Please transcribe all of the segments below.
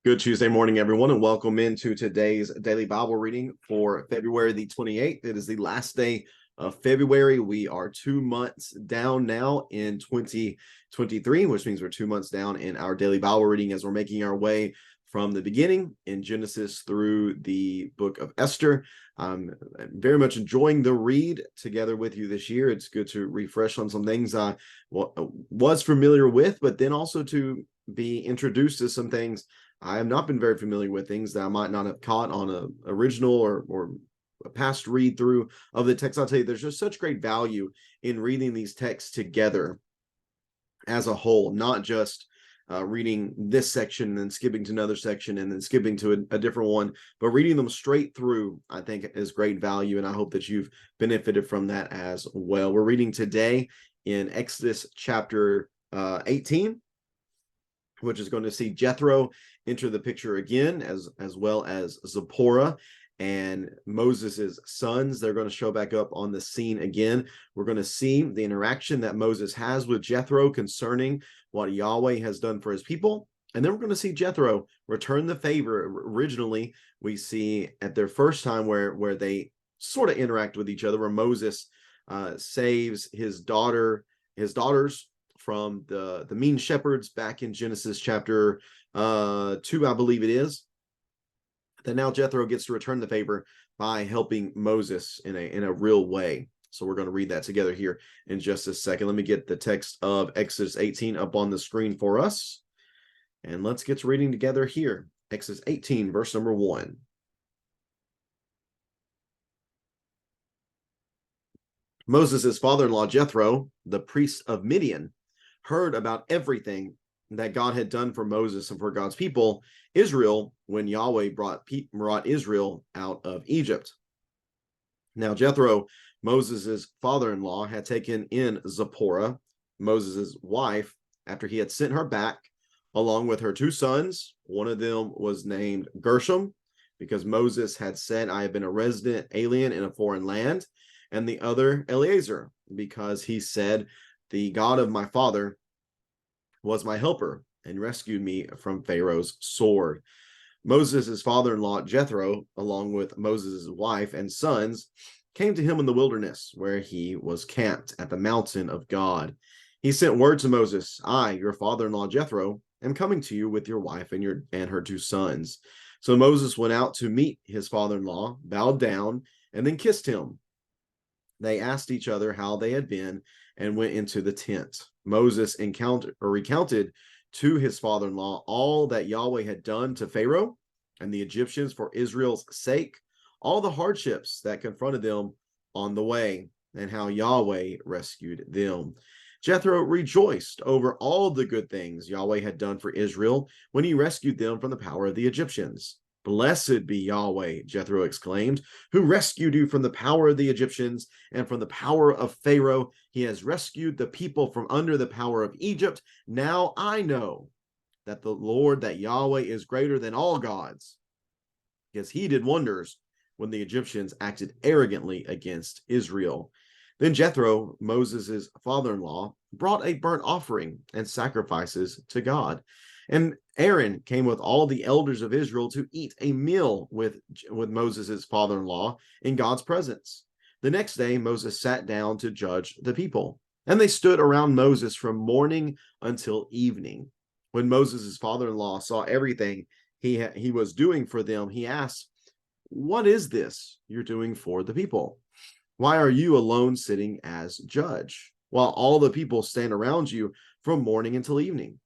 Good Tuesday morning, everyone, and welcome into today's daily Bible reading for February the 28th. It is the last day of February. We are 2 months down now in 2023, which means we're 2 months down in our daily Bible reading as we're making our way from the beginning in Genesis through the book of Esther. I'm very much enjoying the read together with you this year. It's good to refresh on some things I was familiar with, but then also to be introduced to some things I have not been very familiar with, things that I might not have caught on a original or a past read through of the text. I'll tell you, there's just such great value in reading these texts together as a whole, not just reading this section and then skipping to another section and then skipping to a different one, but reading them straight through, I think, is great value. And I hope that you've benefited from that as well. We're reading today in Exodus chapter 18, which is going to see Jethro enter the picture again, as well as Zipporah and Moses's sons. They're going to show back up on the scene again. We're going to see the interaction that Moses has with Jethro concerning what Yahweh has done for his people. And then we're going to see Jethro return the favor. Originally, we see at their first time where they sort of interact with each other, where Moses saves his daughters from the mean shepherds back in Genesis chapter 2, I believe it is. That now Jethro gets to return the favor by helping Moses in a real way. So we're going to read that together here in just a second. Let me get the text of Exodus 18 up on the screen for us. And let's get to reading together here. Exodus 18, verse number 1. Moses' father-in-law Jethro, the priest of Midian, heard about everything that God had done for Moses and for God's people, Israel, when Yahweh brought Israel out of Egypt. Now Jethro, Moses' father-in-law, had taken in Zipporah, Moses' wife, after he had sent her back, along with her 2 sons. One of them was named Gershom, because Moses had said, I have been a resident alien in a foreign land, and the other Eleazar, because he said, the God of my father was my helper and rescued me from Pharaoh's sword. Moses' father-in-law Jethro, along with Moses' wife and sons, came to him in the wilderness where he was camped at the mountain of God. He sent word to Moses, I, your father-in-law Jethro, am coming to you with your wife and her 2 sons. So Moses went out to meet his father-in-law, bowed down, and then kissed him. They asked each other how they had been and went into the tent. Moses recounted to his father-in-law all that Yahweh had done to Pharaoh and the Egyptians for Israel's sake, all the hardships that confronted them on the way, and how Yahweh rescued them. Jethro rejoiced over all the good things Yahweh had done for Israel when he rescued them from the power of the Egyptians. Blessed be Yahweh, Jethro exclaimed, who rescued you from the power of the Egyptians and from the power of Pharaoh. He has rescued the people from under the power of Egypt. Now I know that the Lord, that Yahweh, is greater than all gods, because he did wonders when the Egyptians acted arrogantly against Israel. Then Jethro, Moses' father-in-law, brought a burnt offering and sacrifices to God. And Aaron came with all the elders of Israel to eat a meal with Moses' father-in-law in God's presence. The next day, Moses sat down to judge the people, and they stood around Moses from morning until evening. When Moses' father-in-law saw everything he was doing for them, he asked, what is this you're doing for the people? Why are you alone sitting as judge, while all the people stand around you from morning until evening?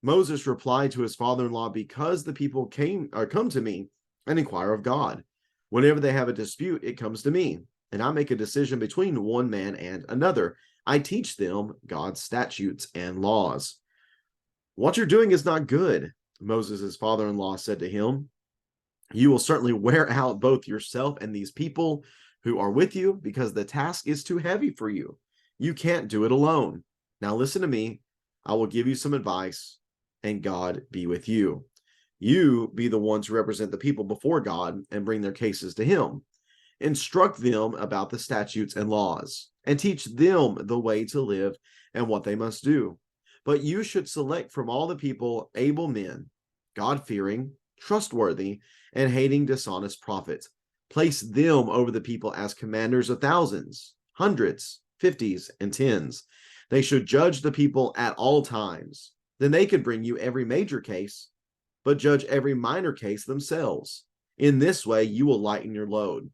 Moses replied to his father-in-law, because the people come to me and inquire of God. Whenever they have a dispute, it comes to me, and I make a decision between one man and another. I teach them God's statutes and laws. What you're doing is not good, Moses' father-in-law said to him. You will certainly wear out both yourself and these people who are with you, because the task is too heavy for you. You can't do it alone. Now listen to me. I will give you some advice, and God be with you. You be the ones who represent the people before God and bring their cases to him. Instruct them about the statutes and laws, and teach them the way to live and what they must do. But you should select from all the people able men God-fearing, trustworthy, and hating dishonest prophets. Place them over the people as commanders of thousands, hundreds, fifties, and tens. They should judge the people at all times. Then they could bring you every major case, but judge every minor case themselves. In this way, you will lighten your load,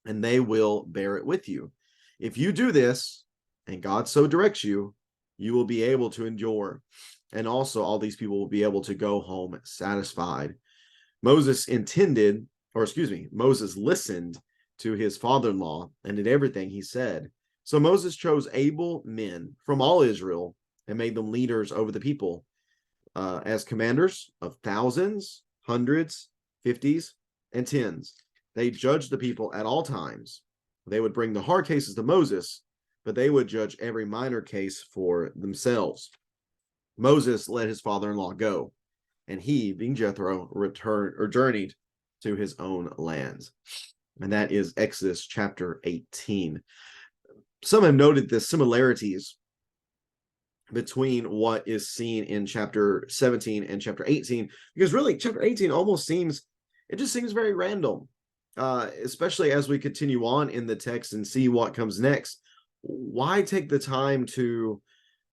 and they will bear it with you. If you do this, and God so directs you, you will be able to endure. And also, all these people will be able to go home satisfied. Moses listened to his father-in-law and did everything he said. So Moses chose able men from all Israel and made them leaders over the people, as commanders of thousands, hundreds, fifties, and tens. They judged the people at all times. They would bring the hard cases to Moses, but they would judge every minor case for themselves. Moses let his father-in-law go, and he, being Jethro, journeyed to his own lands. And that is Exodus chapter 18. Some have noted the similarities between what is seen in chapter 17 and chapter 18, because really chapter 18 almost seems very random, especially as we continue on in the text and see what comes next. Why take the time to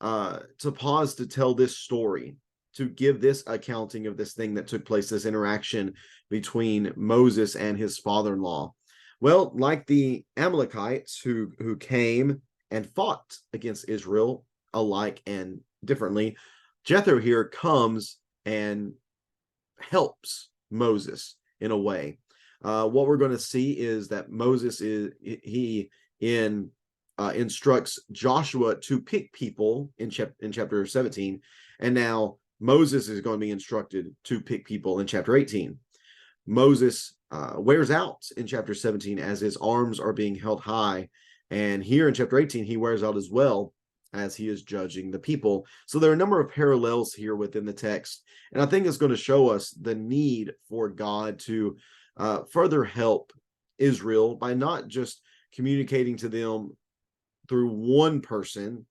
pause to tell this story, to give this accounting of this thing that took place, this interaction between Moses and his father-in-law? Well, like the Amalekites who came and fought against Israel alike and differently, Jethro here comes and helps Moses in a way. What we're going to see is that Moses instructs Joshua to pick people in chapter 17, and now Moses is going to be instructed to pick people in chapter 18. Moses wears out in chapter 17 as his arms are being held high, and here in chapter 18 he wears out as well as he is judging the people. So there are a number of parallels here within the text, and I think it's going to show us the need for God to further help Israel by not just communicating to them through one person,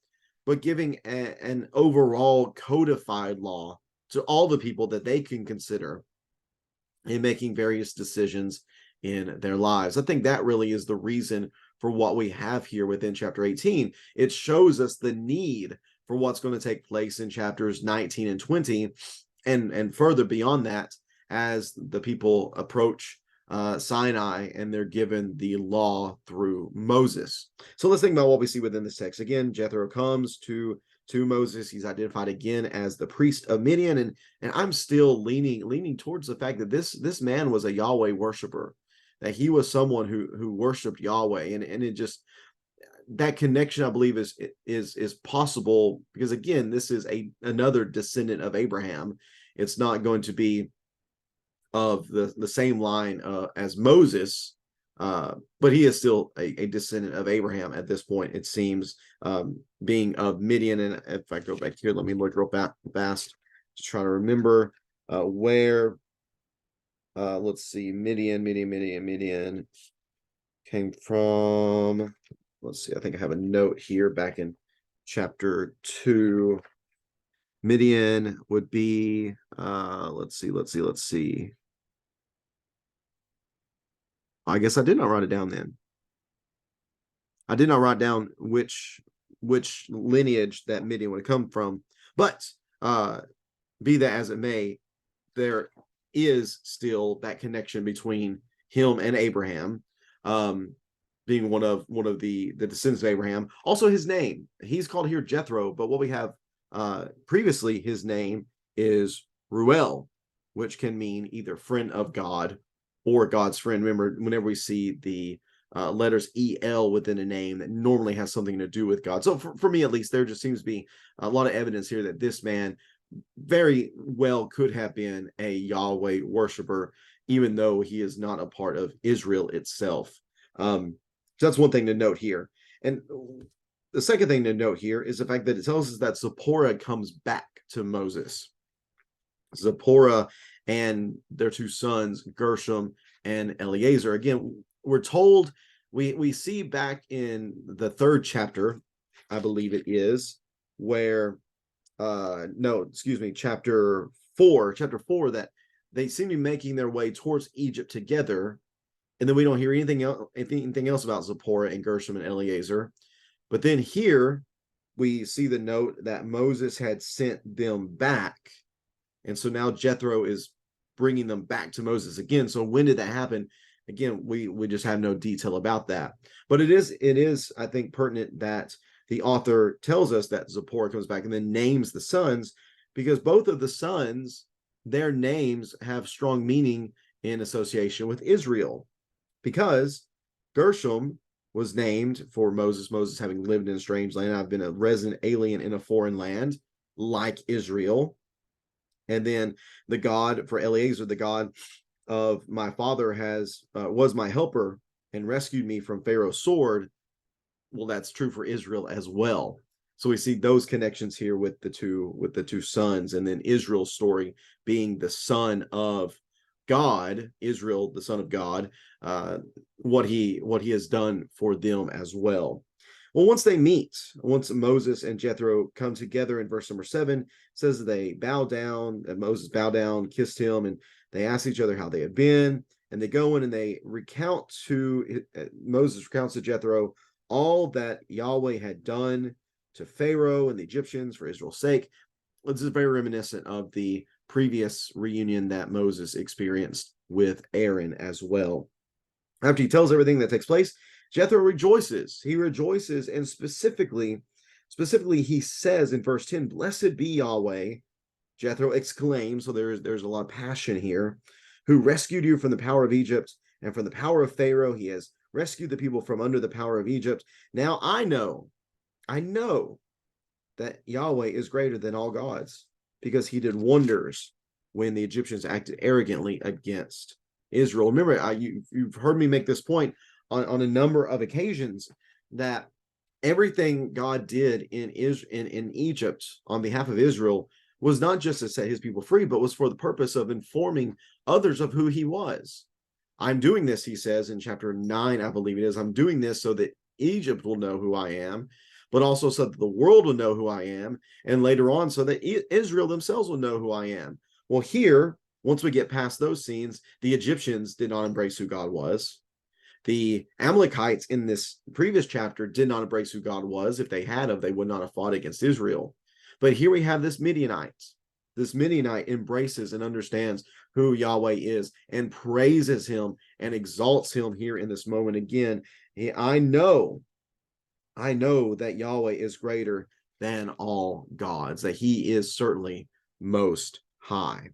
but giving an overall codified law to all the people that they can consider in making various decisions in their lives. I think that really is the reason for what we have here within chapter 18. It shows us the need for what's going to take place in chapters 19 and 20, and further beyond that, as the people approach Sinai and they're given the law through Moses. So let's think about what we see within this text. Again, Jethro comes to Moses. He's identified again as the priest of Midian, and I'm still leaning towards the fact that this man was a Yahweh worshiper, that he was someone who worshiped Yahweh, and it just, that connection, I believe, is possible because, again, this is another descendant of Abraham. It's not going to be of the same line as Moses, but he is still a descendant of Abraham at this point, it seems, being of Midian. And if I go back here, let me look real fast to try to remember where. Let's see, Midian came from. Let's see, I think I have a note here back in chapter 2. Midian would be, let's see. I guess I did not write it down then. I did not write down which lineage that Midian would come from, but be that as it may, there is still that connection between him and Abraham, being one of the descendants of Abraham. Also, his name, he's called here Jethro, but what we have previously, his name is Ruel, which can mean either friend of God or God's friend. Remember, whenever we see the letters EL within a name, that normally has something to do with God. So for me, at least, there just seems to be a lot of evidence here that this man very well could have been a Yahweh worshiper, even though he is not a part of Israel itself. So that's one thing to note here. And the second thing to note here is the fact that it tells us that Zipporah comes back to Moses. Zipporah and their two sons, Gershom and Eleazar. Again, we're told, we see back in the 3rd chapter, I believe it is, where chapter chapter 4, that they seem to be making their way towards Egypt together. And then we don't hear anything else about Zipporah and Gershom and Eleazar. But then here we see the note that Moses had sent them back. And so now Jethro is bringing them back to Moses again. So when did that happen? Again, we just have no detail about that. But it is, I think, pertinent that the author tells us that Zipporah comes back and then names the sons, because both of the sons, their names have strong meaning in association with Israel. Because Gershom was named for Moses having lived in a strange land. I've been a resident alien in a foreign land, like Israel. And then the God for Eleazar, the God of my father, was my helper and rescued me from Pharaoh's sword. Well, that's true for Israel as well. So we see those connections here with the two sons, and then Israel's story being the son of God, Israel, the son of God, what he has done for them as well. Well, once Moses and Jethro come together in verse number 7, says they bow down, and Moses bowed down, kissed him, and they ask each other how they had been, and they go in and they Moses recounts to Jethro all that Yahweh had done to Pharaoh and the Egyptians for Israel's sake. This is very reminiscent of the previous reunion that Moses experienced with Aaron as well. After he tells everything that takes place, Jethro rejoices. He rejoices, and specifically he says in verse 10, "Blessed be Yahweh," Jethro exclaims, so there's a lot of passion here, "who rescued you from the power of Egypt and from the power of Pharaoh. He has rescued the people from under the power of Egypt. Now I know that Yahweh is greater than all gods, because he did wonders when the Egyptians acted arrogantly against Israel." Remember, you've heard me make this point on a number of occasions, that everything God did in Egypt on behalf of Israel was not just to set his people free, but was for the purpose of informing others of who he was. "I'm doing this," he says in chapter 9, I believe it is. "I'm doing this so that Egypt will know who I am, but also so that the world will know who I am, and later on so that Israel themselves will know who I am." Well, here, once we get past those scenes, the Egyptians did not embrace who God was. The Amalekites in this previous chapter did not embrace who God was. If they had, they would not have fought against Israel. But here we have this Midianite. This Midianite embraces and understands who Yahweh is and praises him and exalts him here in this moment again. I know that Yahweh is greater than all gods, that he is certainly most high.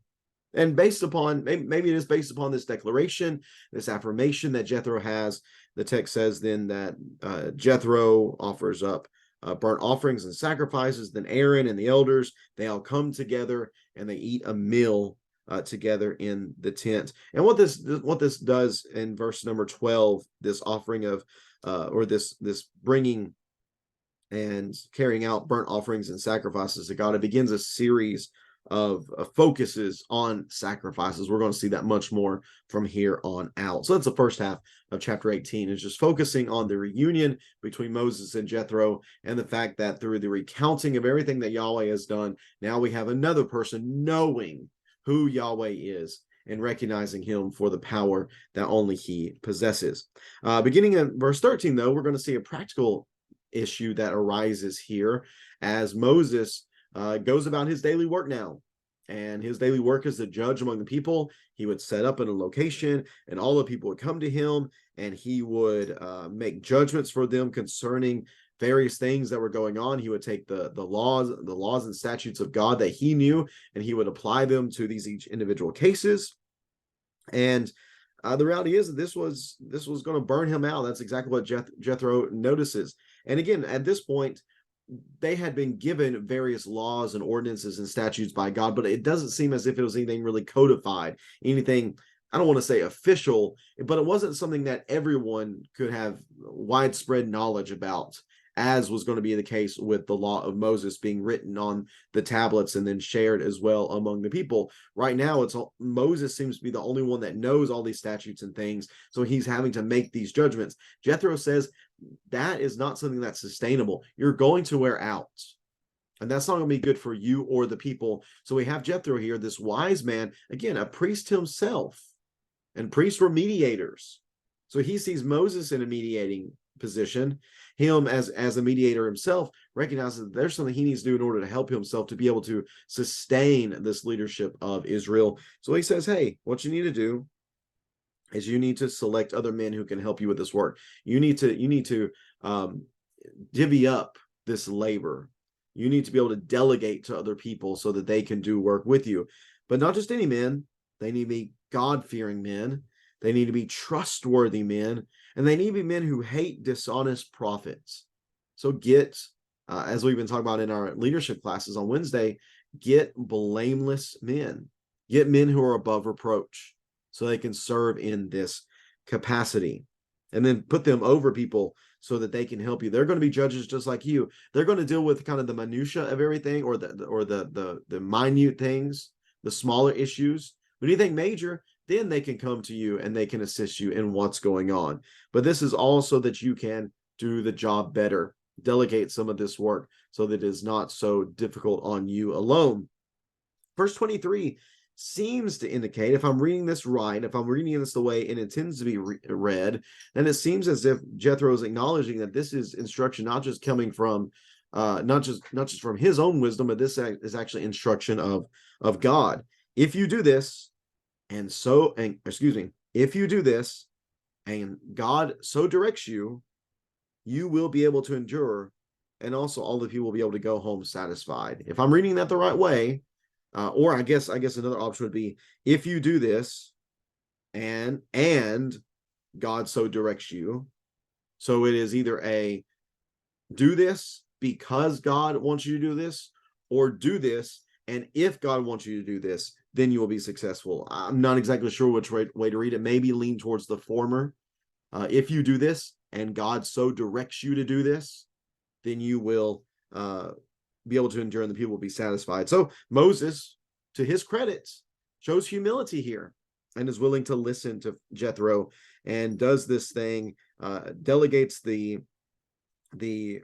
And maybe it is based upon this declaration, this affirmation that Jethro has. The text says then that Jethro offers up burnt offerings and sacrifices. Then Aaron and the elders, they all come together and they eat a meal together in the tent. And what this does in verse number 12, this offering of or this bringing and carrying out burnt offerings and sacrifices to God, it begins a series of focuses on sacrifices. We're going to see that much more from here on out. So that's the first half of chapter 18, is just focusing on the reunion between Moses and Jethro, and the fact that through the recounting of everything that Yahweh has done, now we have another person knowing who Yahweh is and recognizing him for the power that only he possesses. Beginning in verse 13, though, we're going to see a practical issue that arises here as Moses goes about his daily work now. And his daily work as the judge among the people. He would set up in a location, and all the people would come to him, and he would make judgments for them concerning various things that were going on. He would take the laws and statutes of God that he knew, and he would apply them to each individual cases. And the reality is that this was going to burn him out. That's exactly what Jethro notices. And again, at this point, they had been given various laws and ordinances and statutes by God, but it doesn't seem as if it was anything really codified, anything, I don't want to say official, but it wasn't something that everyone could have widespread knowledge about, as was going to be the case with the law of Moses being written on the tablets and then shared as well among the people. Right now, Moses seems to be the only one that knows all these statutes and things, so he's having to make these judgments. Jethro says that is not something that's sustainable. You're going to wear out. And that's not going to be good for you or the people. So we have Jethro here, this wise man, again, a priest himself, and priests were mediators. So he sees Moses in a mediating position. Him as a mediator himself recognizes that there's something he needs to do in order to help himself to be able to sustain this leadership of Israel. So he says, hey, what you need to do is you need to select other men who can help you with this work. You need to divvy up this labor. You need to be able to delegate to other people so that they can do work with you. But not just any men. They need to be God-fearing men. They need to be trustworthy men. And they need to be men who hate dishonest prophets. So get, as we've been talking about in our leadership classes on Wednesday, get blameless men. Get men who are above reproach so they can serve in this capacity. And then put them over people so that they can help you. They're going to be judges just like you. They're going to deal with kind of the minutia of everything, or the minute things, the smaller issues. But anything major, then they can come to you and they can assist you in what's going on. But this is also that you can do the job better, delegate some of this work so that it is not so difficult on you alone. Verse 23 seems to indicate, if I'm reading this right, if I'm reading this the way it intends to be read, then it seems as if Jethro is acknowledging that this is instruction not just coming from not just from his own wisdom, but this is actually instruction of God. If you do this, if you do this, and God so directs you, you will be able to endure, and also all the people will be able to go home satisfied. If I'm reading that the right way, or I guess another option would be, if you do this, and God so directs you. So it is either a do this because God wants you to do this, or do this, and if God wants you to do this, then you will be successful. I'm not exactly sure which way to read it. Maybe lean towards the former. If you do this and God so directs you to do this, then you will be able to endure and the people will be satisfied. So Moses, to his credit, shows humility here and is willing to listen to Jethro and does this thing, delegates the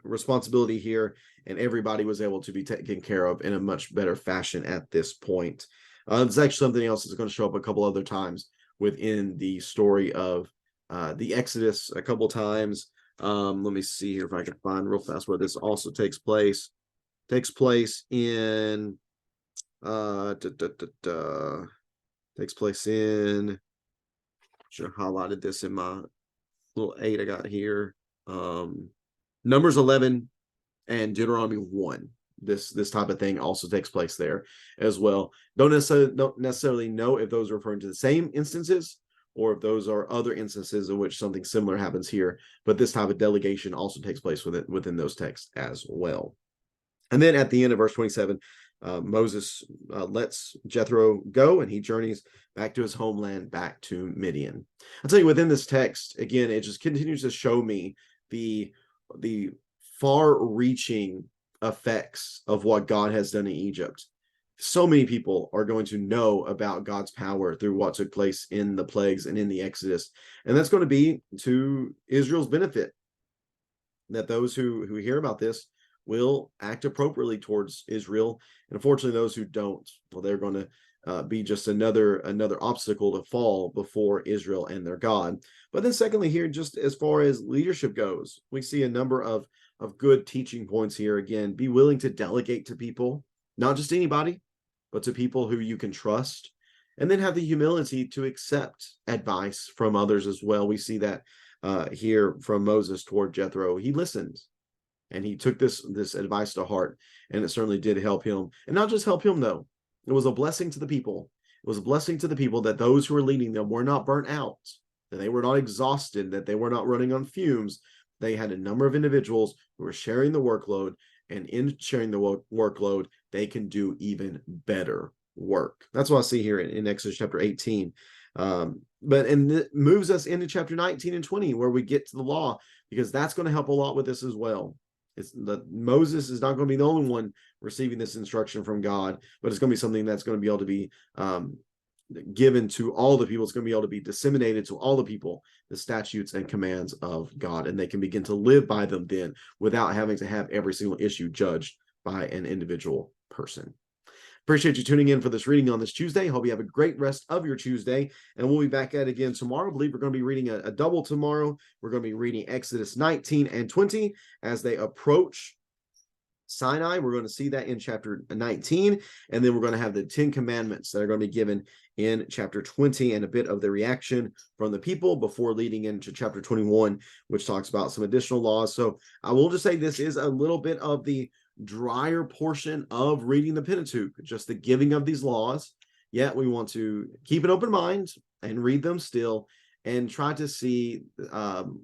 responsibility here, and everybody was able to be taken care of in a much better fashion at this point. There's actually something else that's going to show up a couple other times within the story of the Exodus a couple times. Let me see here if I can find real fast where this also takes place. Takes place in takes place in, should have highlighted this in my little 8 I got here. Numbers 11 and Deuteronomy 1. This type of thing also takes place there as well. Don't necessarily know if those are referring to the same instances or if those are other instances in which something similar happens here, but this type of delegation also takes place within those texts as well. And then at the end of verse 27, Moses lets Jethro go, and he journeys back to his homeland, back to Midian. I'll tell you, within this text, again, it just continues to show me the far-reaching effects of what God has done in Egypt. So many people are going to know about God's power through what took place in the plagues and in the Exodus, and that's going to be to Israel's benefit, that those who hear about this will act appropriately towards Israel. And unfortunately, those who don't, well, they're going to be just another obstacle to fall before Israel and their God. But then secondly here, just as far as leadership goes, we see a number of good teaching points here. Again, be willing to delegate to people, not just anybody, but to people who you can trust. And then have the humility to accept advice from others as well. We see that here from Moses toward Jethro. He listened. And he took this advice to heart, and it certainly did help him. And not just help him, though. It was a blessing to the people. It was a blessing to the people that those who were leading them were not burnt out, that they were not exhausted, that they were not running on fumes. They had a number of individuals who were sharing the workload, and in sharing the workload, they can do even better work. That's what I see here in Exodus chapter 18. And it moves us into chapter 19 and 20, where we get to the law, because that's going to help a lot with this as well. Moses is not going to be the only one receiving this instruction from God, but it's going to be something that's going to be able to be given to all the people. It's going to be able to be disseminated to all the people, the statutes and commands of God, and they can begin to live by them then without having to have every single issue judged by an individual person. Appreciate you tuning in for this reading on this Tuesday. Hope you have a great rest of your Tuesday, and we'll be back at it again tomorrow. I believe we're going to be reading a double tomorrow. We're going to be reading Exodus 19 and 20 as they approach Sinai. We're going to see that in chapter 19, and then we're going to have the 10 commandments that are going to be given in chapter 20 and a bit of the reaction from the people before leading into chapter 21, which talks about some additional laws. So I will just say this is a little bit of the drier portion of reading the Pentateuch, just the giving of these laws. Yet we want to keep an open mind and read them still and try to see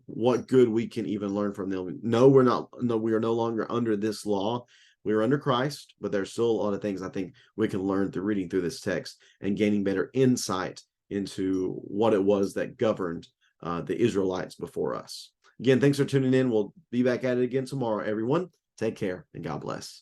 what good we can even learn from them. No, we are no longer under this law. We are under Christ, but there's still a lot of things I think we can learn through reading through this text and gaining better insight into what it was that governed the Israelites before us. Again, thanks for tuning in. We'll be back at it again tomorrow, everyone. Take care and God bless.